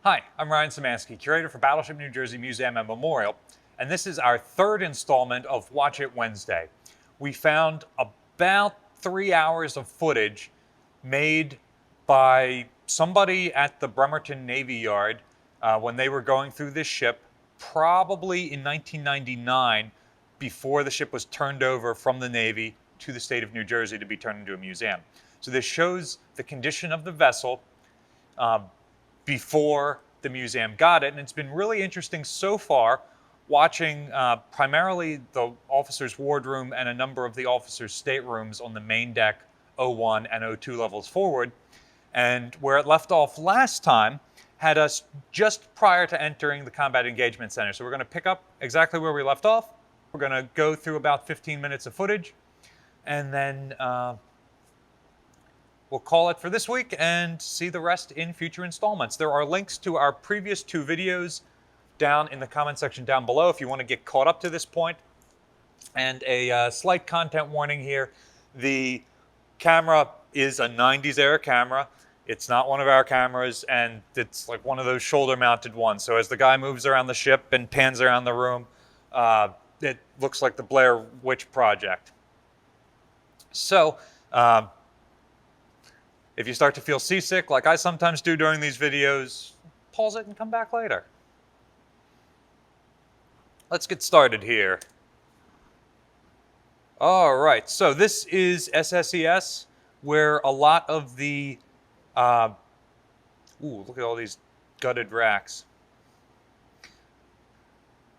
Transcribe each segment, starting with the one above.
Hi, I'm Ryan Szymanski, curator for Battleship New Jersey Museum and Memorial, and this is our third installment of Watch It Wednesday. We found about 3 hours of footage made by somebody at the Bremerton Navy Yard when they were going through this ship, probably in 1999, before the ship was turned over from the Navy to the state of New Jersey to be turned into a museum. So this shows the condition of the vessel before the museum got it. And it's been really interesting so far watching primarily the officers' wardroom and a number of the officers' staterooms on the main deck, O1 and O2 levels forward. And where it left off last time had us just prior to entering the Combat Engagement Center. So we're going to pick up exactly where we left off. We're going to go through about 15 minutes of footage, and then we'll call it for this week and see the rest in future installments. There are links to our previous two videos down in the comment section down below if you want to get caught up to this point. And a slight content warning here. The camera is a 90s era camera. It's not one of our cameras, and it's like one of those shoulder-mounted ones. So as the guy moves around the ship and pans around the room, it looks like the Blair Witch Project. So, if you start to feel seasick, like I sometimes do during these videos, pause it and come back later. Let's get started here. All right, so this is SSES, where a lot of the, look at all these gutted racks.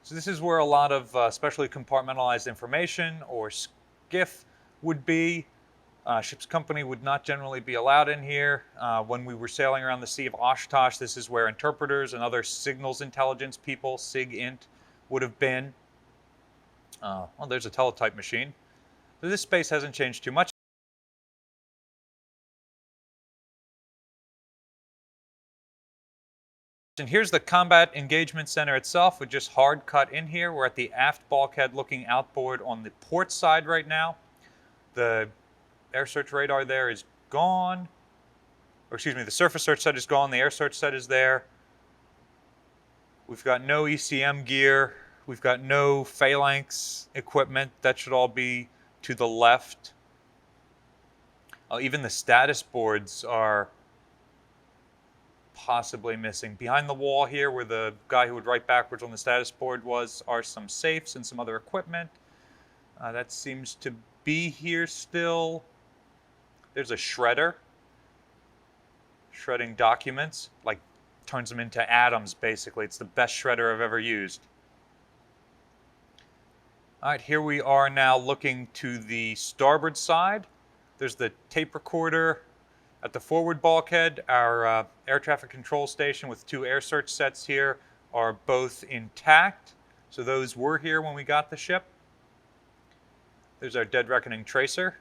So this is where a lot of specially compartmentalized information or SCIF would be. Ship's company would not generally be allowed in here. When we were sailing around the Sea of Oshkosh, this is where interpreters and other signals intelligence people, SIG-INT, would have been. Well, there's a teletype machine. So this space hasn't changed too much. And here's the Combat Engagement Center itself, with just hard cut in here. We're at the aft bulkhead looking outboard on the port side right now. The air search radar there is gone. Or excuse me, the surface search set is gone. The air search set is there. We've got no ECM gear. We've got no phalanx equipment. That should all be to the left. Even the status boards are possibly missing. Behind the wall here, where the guy who would write backwards on the status board was, are some safes and some other equipment. That seems to be here still. There's a shredder, shredding documents, like turns them into atoms, basically. It's the best shredder I've ever used. All right, here we are now looking to the starboard side. There's the tape recorder at the forward bulkhead. Our air traffic control station with two air search sets here are both intact. So those were here when we got the ship. There's our Dead Reckoning tracer.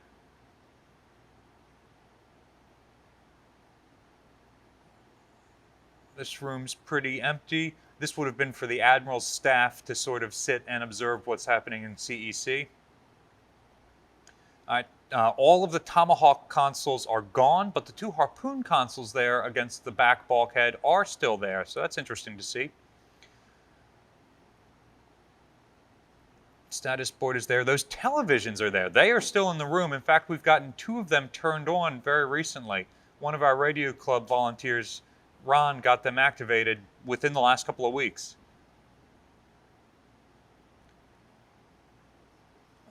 This room's pretty empty. This would have been for the Admiral's staff to sort of sit and observe what's happening in CEC. All right, all of the Tomahawk consoles are gone, but the two Harpoon consoles there against the back bulkhead are still there, so that's interesting to see. Status board is there. Those televisions are there. They are still in the room. In fact, we've gotten two of them turned on very recently. One of our radio club volunteers, Ron, got them activated within the last couple of weeks.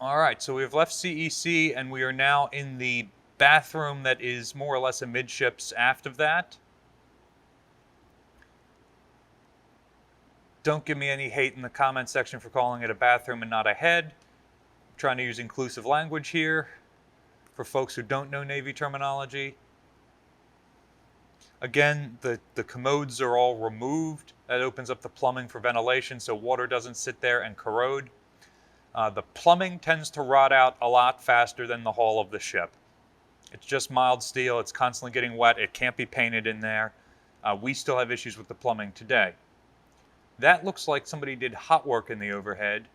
All right, so we've left CEC and we are now in the bathroom that is more or less amidships aft of that. Don't give me any hate in the comment section for calling it a bathroom and not a head. I'm trying to use inclusive language here for folks who don't know Navy terminology. Again, the commodes are all removed. That opens up the plumbing for ventilation so water doesn't sit there and corrode. The plumbing tends to rot out a lot faster than the hull of the ship. It's just mild steel. It's constantly getting wet. It can't be painted in there. We still have issues with the plumbing today. That looks like somebody did hot work in the overhead.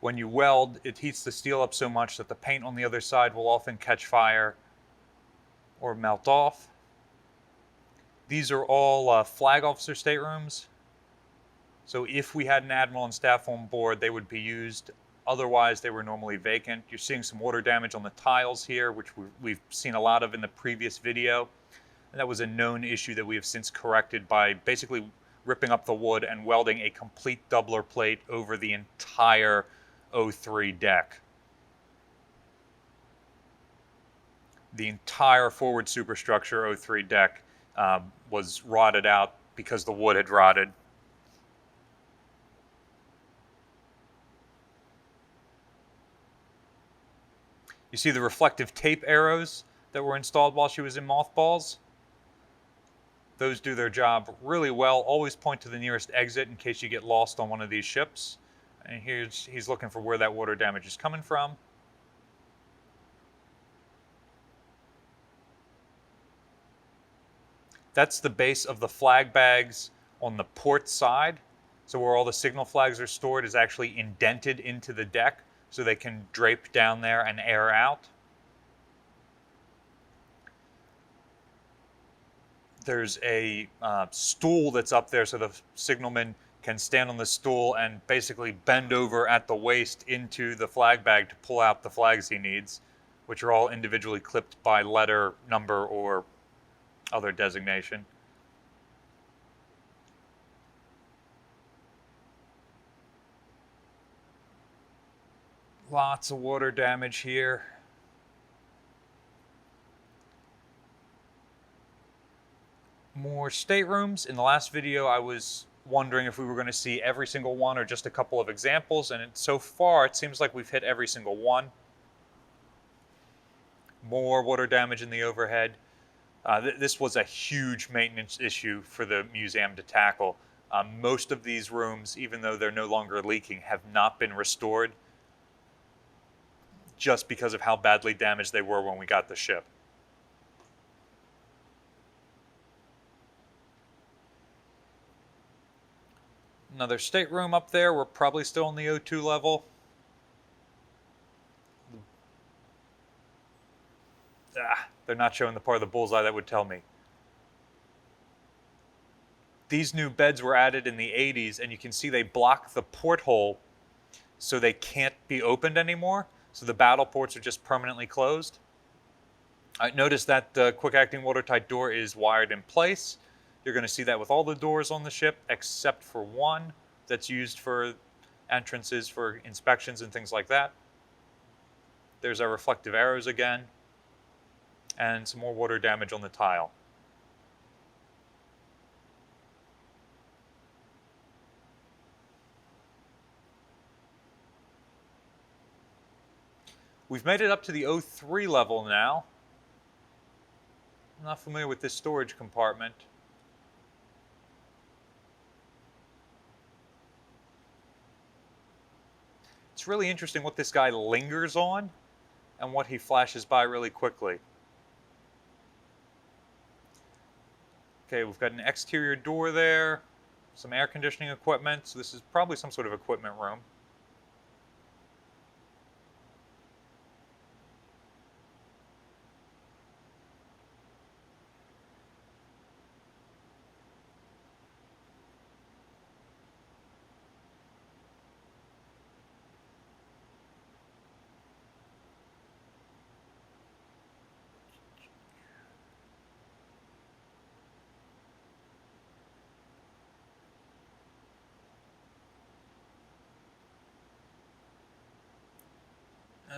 When you weld, it heats the steel up so much that the paint on the other side will often catch fire or melt off. These are all flag officer staterooms. So if we had an admiral and staff on board, they would be used. Otherwise, they were normally vacant. You're seeing some water damage on the tiles here, which we've seen a lot of in the previous video. And that was a known issue that we have since corrected by basically ripping up the wood and welding a complete doubler plate over the entire O3 deck. The entire forward superstructure O3 deck was rotted out because the wood had rotted. You see the reflective tape arrows that were installed while she was in mothballs? Those do their job really well. Always point to the nearest exit in case you get lost on one of these ships. And he's looking for where that water damage is coming from. That's the base of the flag bags on the port side. So where all the signal flags are stored is actually indented into the deck so they can drape down there and air out. There's a stool that's up there so the signalman can stand on the stool and basically bend over at the waist into the flag bag to pull out the flags he needs, which are all individually clipped by letter, number, or other designation. Lots of water damage here. More staterooms. In the last video, I was wondering if we were going to see every single one or just a couple of examples, and so far it seems like we've hit every single one. More water damage in the overhead. This was a huge maintenance issue for the museum to tackle. Most of these rooms, even though they're no longer leaking, have not been restored just because of how badly damaged they were when we got the ship. Another stateroom up there. We're probably still on the O2 level. They're not showing the part of the bullseye that would tell me. These new beds were added in the 80s, and you can see they block the porthole so they can't be opened anymore. So the battle ports are just permanently closed. Notice that the quick-acting watertight door is wired in place. You're going to see that with all the doors on the ship except for one that's used for entrances for inspections and things like that. There's our reflective arrows again, and some more water damage on the tile. We've made it up to the O3 level now. I'm not familiar with this storage compartment. It's really interesting what this guy lingers on and what he flashes by really quickly. Okay, we've got an exterior door there, some air conditioning equipment, so this is probably some sort of equipment room.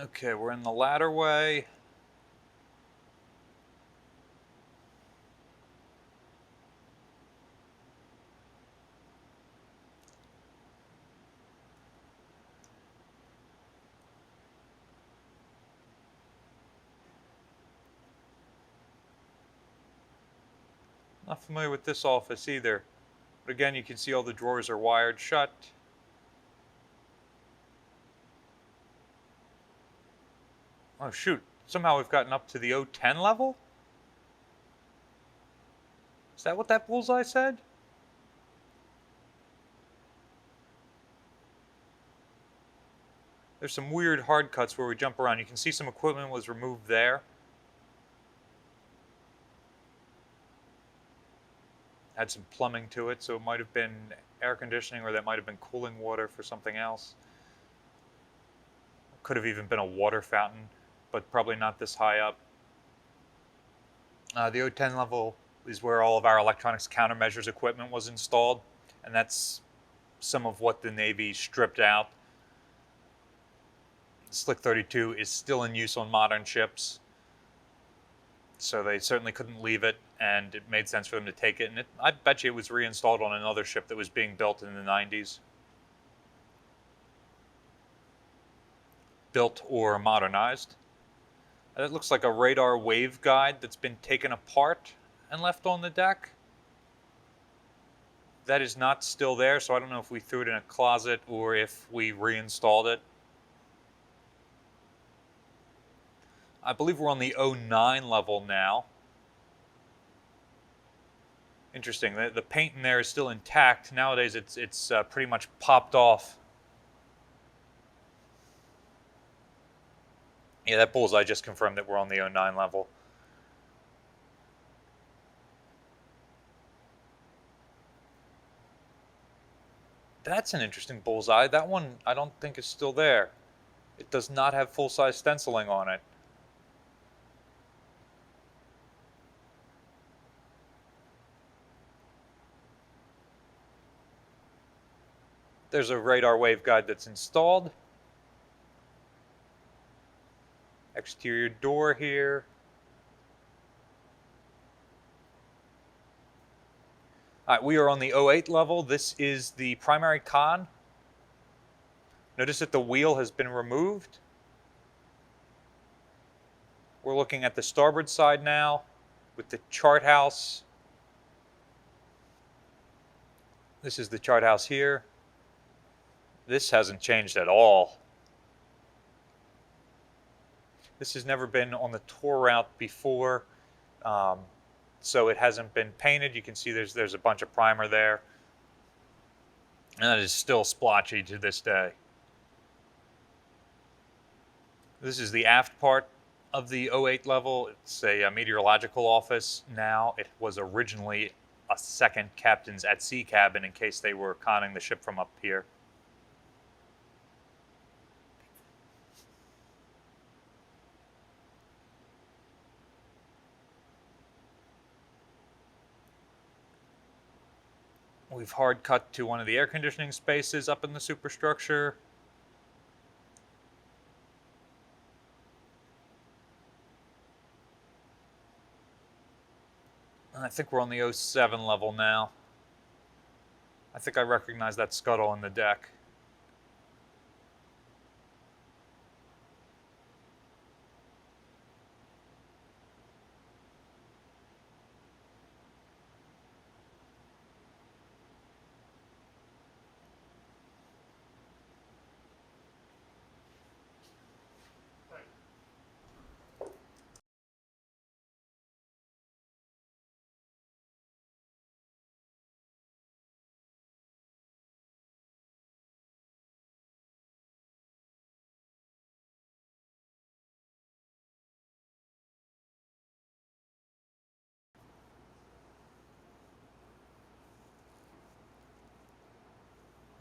Okay, we're in the ladderway. Not familiar with this office either. But again, you can see all the drawers are wired shut. Oh shoot, somehow we've gotten up to the O10 level? Is that what that bullseye said? There's some weird hard cuts where we jump around. You can see some equipment was removed there. Had some plumbing to it, so it might have been air conditioning, or that might have been cooling water for something else. Could have even been a water fountain, but probably not this high up. The O10 level is where all of our electronics countermeasures equipment was installed, and that's some of what the Navy stripped out. Slick 32 is still in use on modern ships, so they certainly couldn't leave it, and it made sense for them to take it. And I bet you it was reinstalled on another ship that was being built in the 90s. Built or modernized. It looks like a radar waveguide that's been taken apart and left on the deck. That is not still there, so I don't know if we threw it in a closet or if we reinstalled it. I believe we're on the O9 level now. Interesting. The paint in there is still intact. Nowadays, it's pretty much popped off. Yeah, that bullseye just confirmed that we're on the O9 level. That's an interesting bullseye. That one I don't think is still there. It does not have full-size stenciling on it. There's a radar waveguide that's installed. Exterior door here. All right, we are on the O8 level. This is the primary con. Notice that the wheel has been removed. We're looking at the starboard side now with the chart house. This is the chart house here. This hasn't changed at all. This has never been on the tour route before, so it hasn't been painted. You can see there's a bunch of primer there, and that is still splotchy to this day. This is the aft part of the O8 level. It's a meteorological office now. It was originally a second captain's at sea cabin in case they were conning the ship from up here. We've hard cut to one of the air conditioning spaces up in the superstructure. And I think we're on the O7 level now. I think I recognize that scuttle in the deck.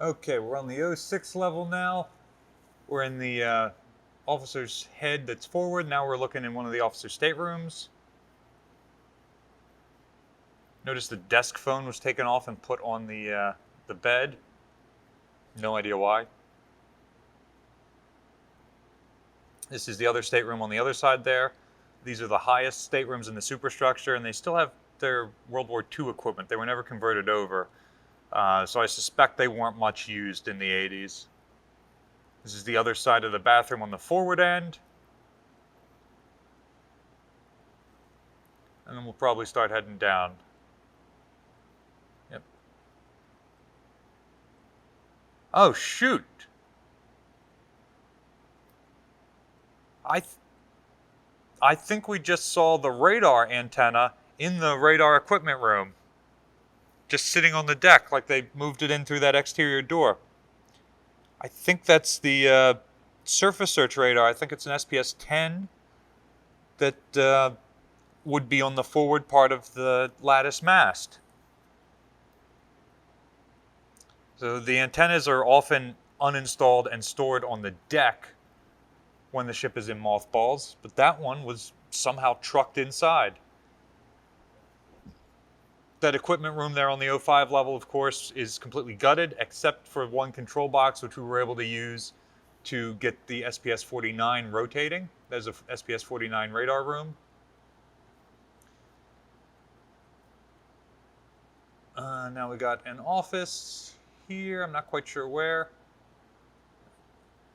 Okay, we're on the O6 level now. We're in the officer's head that's forward. Now we're looking in one of the officer's staterooms. Notice the desk phone was taken off and put on the bed. No idea why. This is the other stateroom on the other side there. These are the highest staterooms in the superstructure, and they still have their World War II equipment. They were never converted over. So I suspect they weren't much used in the 80s. This is the other side of the bathroom on the forward end. And then we'll probably start heading down. Yep. Oh, shoot. I think we just saw the radar antenna in the radar equipment room. Just sitting on the deck like they moved it in through that exterior door. I think that's the surface search radar, I think it's an SPS-10, that would be on the forward part of the lattice mast. So the antennas are often uninstalled and stored on the deck when the ship is in mothballs, but that one was somehow trucked inside. That equipment room there on the O5 level, of course, is completely gutted, except for one control box, which we were able to use to get the SPS-49 rotating. There's a SPS-49 radar room. Now we got an office here. I'm not quite sure where.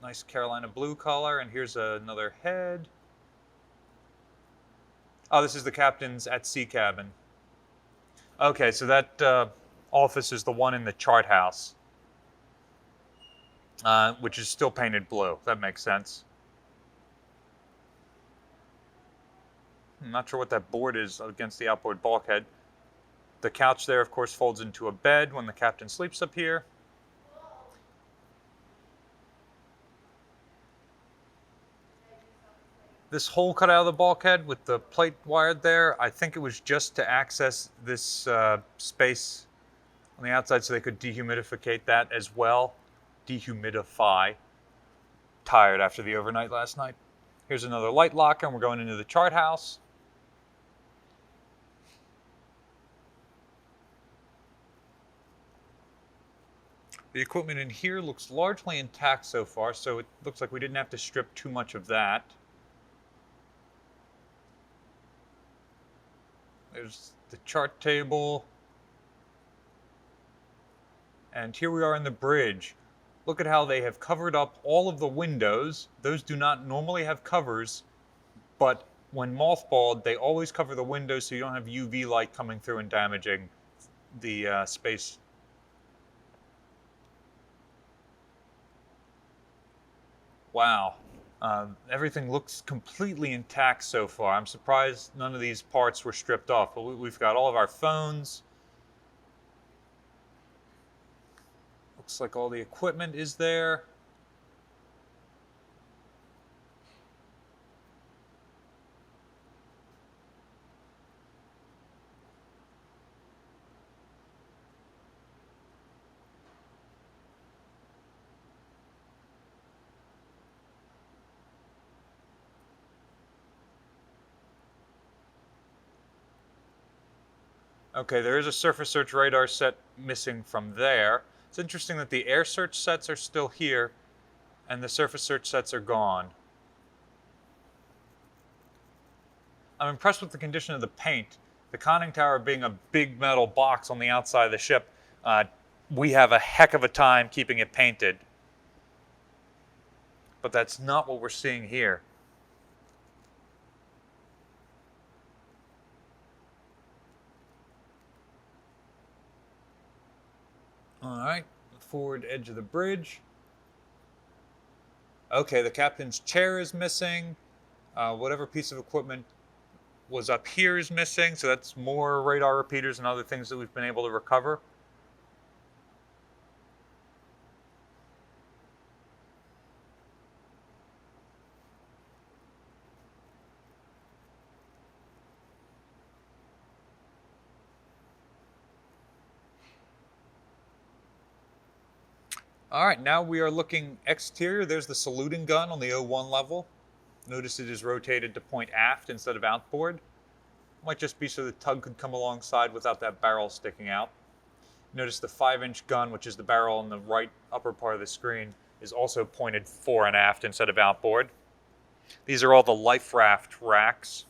Nice Carolina blue color, and here's another head. Oh, this is the captain's at sea cabin. Okay, so that office is the one in the chart house, which is still painted blue. That makes sense. I'm not sure what that board is against the outboard bulkhead. The couch there, of course, folds into a bed when the captain sleeps up here. This hole cut out of the bulkhead with the plate wired there, I think it was just to access this space on the outside so they could dehumidify that as well. Dehumidify. Tired after the overnight last night. Here's another light locker, and we're going into the chart house. The equipment in here looks largely intact so far, so it looks like we didn't have to strip too much of that. There's the chart table. And here we are in the bridge. Look at how they have covered up all of the windows. Those do not normally have covers, but when mothballed, they always cover the windows so you don't have UV light coming through and damaging the space. Wow. Everything looks completely intact so far. I'm surprised none of these parts were stripped off. But we've got all of our phones. Looks like all the equipment is there. Okay, there is a surface search radar set missing from there. It's interesting that the air search sets are still here and the surface search sets are gone. I'm impressed with the condition of the paint. The conning tower being a big metal box on the outside of the ship, we have a heck of a time keeping it painted. But that's not what we're seeing here. All right, forward edge of the bridge. Okay, the captain's chair is missing. Whatever piece of equipment was up here is missing, so that's more radar repeaters and other things that we've been able to recover. All right, now we are looking exterior. There's the saluting gun on the O1 level. Notice it is rotated to point aft instead of outboard. Might just be so the tug could come alongside without that barrel sticking out. Notice the 5-inch gun, which is the barrel on the right upper part of the screen, is also pointed fore and aft instead of outboard. These are all the life raft racks.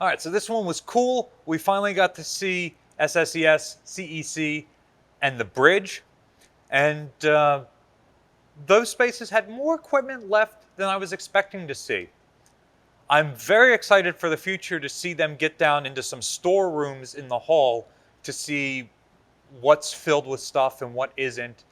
All right, so this one was cool. We finally got to see SSES, CEC, and the bridge. And those spaces had more equipment left than I was expecting to see. I'm very excited for the future to see them get down into some storerooms in the hull to see what's filled with stuff and what isn't.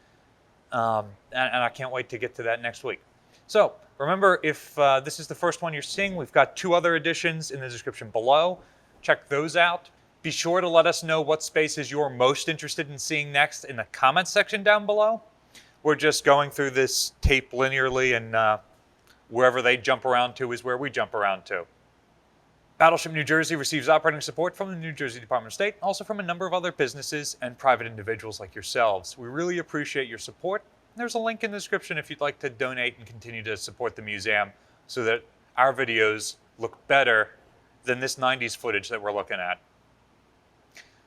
And I can't wait to get to that next week. So remember, if this is the first one you're seeing, we've got 2 other editions in the description below. Check those out. Be sure to let us know what spaces you're most interested in seeing next in the comments section down below. We're just going through this tape linearly and Wherever they jump around to is where we jump around to. Battleship New Jersey receives operating support from the New Jersey Department of State, also from a number of other businesses and private individuals like yourselves. We really appreciate your support. There's a link in the description if you'd like to donate and continue to support the museum so that our videos look better than this 90s footage that we're looking at.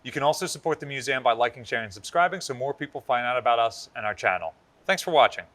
You can also support the museum by liking, sharing, and subscribing so more people find out about us and our channel. Thanks for watching.